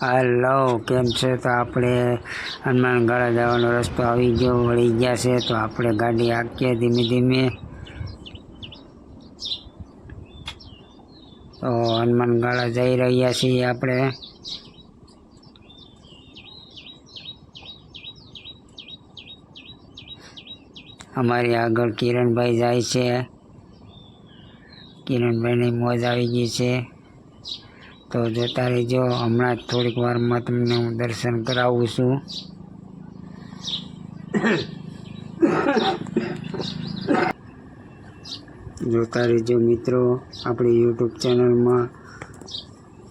Hello केम छे। तो આપણે હનુમાનગઢ જવાનો રસ્તો આવી ગયો, વળી ગયા છે। તો આપણે ગાડી આંકીએ ધીમે ધીમે। તો હનુમાનગઢ જઈ રહ્યા છીએ આપણે। અમારી આગળ કિરણભાઈ જાય છે। કિરણભાઈની મોજ આવી ગઈ છે। તો જોતા રહેજો, હમણાં જ થોડીક વારમાં તમને હું દર્શન કરાવું છું। જોતા રહેજો મિત્રો, આપણી યુટ્યુબ ચેનલમાં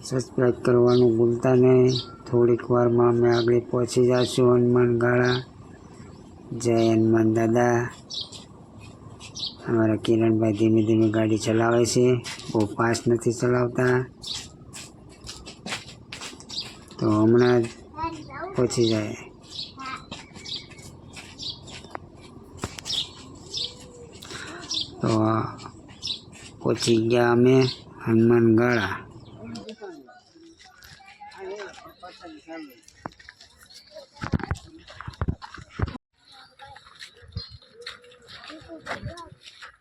સબસ્ક્રાઈબ કરવાનું ભૂલતા નહીં। થોડીક વારમાં અમે આગળ પહોંચી જઈશું હનુમાનગઢ। જય હનુમાન દાદા। અમારા કિરણભાઈ ધીમે ધીમે ગાડી ચલાવે છે, બહુ ફાસ્ટ નથી ચલાવતા। તો હમણાં જ પહોંચી જાય। તો પહોંચી ગયા અમે હનુમાનગઢ।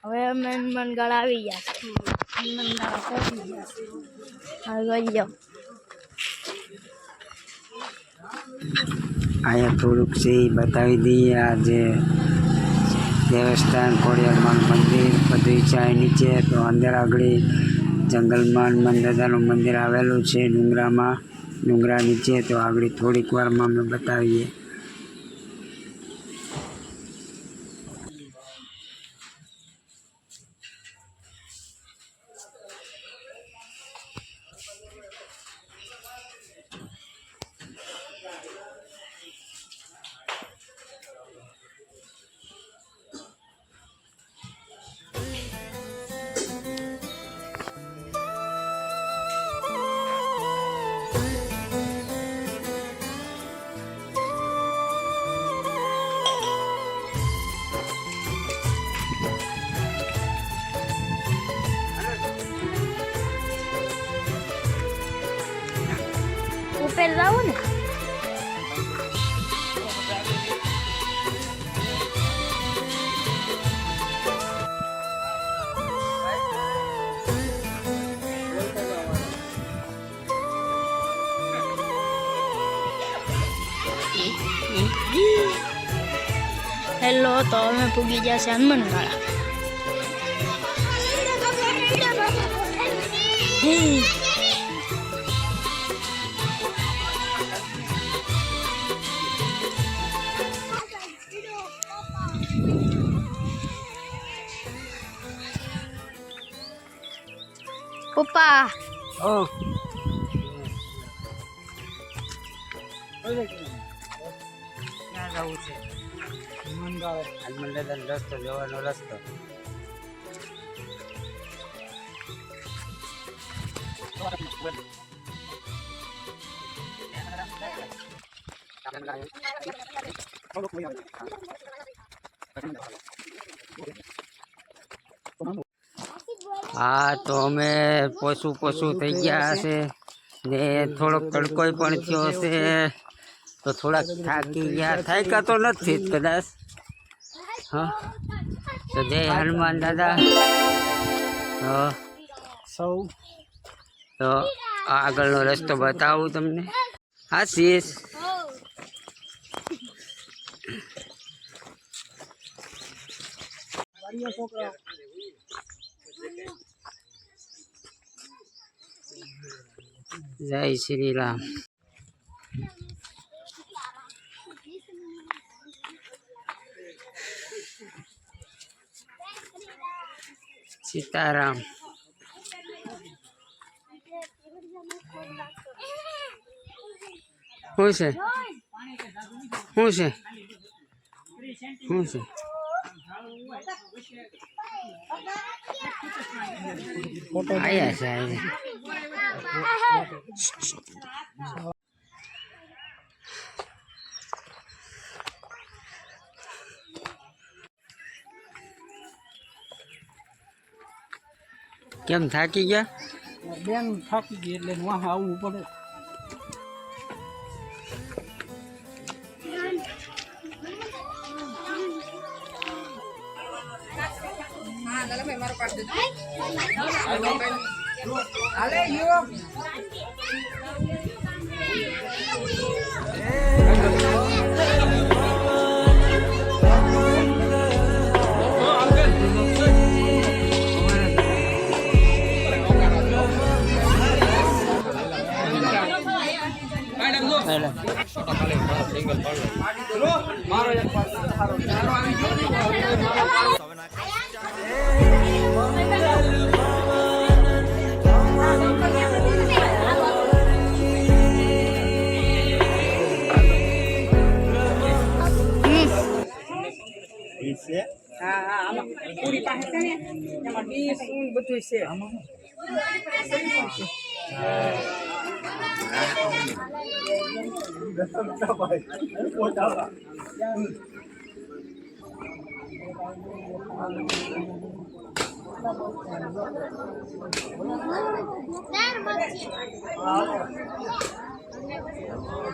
હવે અમે હનુમાનગઢ આવી ગયા છે। હનુમાનગઢ પહોંચી ગયા છે। હવે ગયો અહીંયા થોડુંક છે એ બતાવી દઈએ। આ જે દેવસ્થાન ખોડિયારમાં મંદિર બધું છે નીચે। તો અંદર આગળ જંગલમાં હનુમાન દાદાનું મંદિર આવેલું છે ડુંગરામાં, ડુંગરા નીચે। તો આગળ થોડીક વારમાં અમે બતાવીએ। ઉપર જાવું ને। હેલો, તો અમે પૂગી ગયા છે હનુમાનગઢ। પપ્પા ઓ ક્યાં જવું છે? હનુમાન દાદાનો રસ્તો જવાનો રસ્તો। હા, તો અમે પોસું થઈ ગયા છે ને થોડોક તડકોય પણ થયો છે। તો થોડાક થાકી ગયા, થાક્યા તો નથી જ કદાચ। હા, તો જય હનુમાન દાદા। તો આગળનો રસ્તો બતાવું તમને। આશીષ જય શ્રી રામ। સીતારામ। શું છે? શું છે? શું છે? આયા છે આયા। કેમ થાકી ગયા? બેન થાકી ગઈ એટલે વાહ આવવું પડે।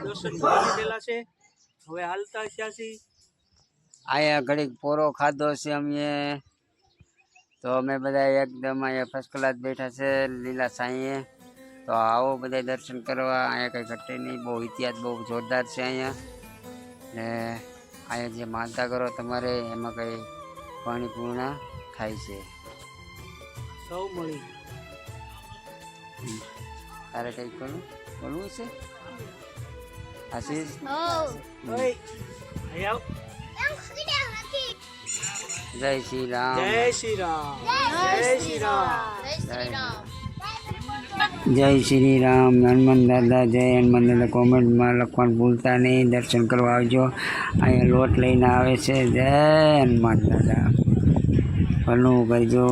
દર્શન કરી લીધેલા છે. હવે હાલતા થયા અહીંયા ઘડીક પોરો ખાધો છે અમે, તો અમે બધા એકદમ અહીંયા ફર્સ્ટ ક્લાસ બેઠા છે લીલા સાંઈએ. તો આવો બધા દર્શન કરવા. અહીંયા કંઈ ઘટે નહીં, બહુ ઇતિહાસ બહુ જોરદાર છે અહીંયા. ને અહીંયા જે માનતા કરો તમારે એમાં કંઈ પાણી પૂર્ણ થાય છે. સૌ મળી. તારે કંઈક બોલવું છે આશીષ? જય શ્રી રામ. જય શ્રી રામ. જય શ્રી રામ. જય શ્રી રામ. હનુમાન દાદા જય હનુમાન દાદા કોમેન્ટમાં લખવાનું ભૂલતા નહીં. દર્શન કરવા આવજો. અહીંયા લોટ લઈને આવે છે. જય હનુમાન દાદા. ભલું કરજો.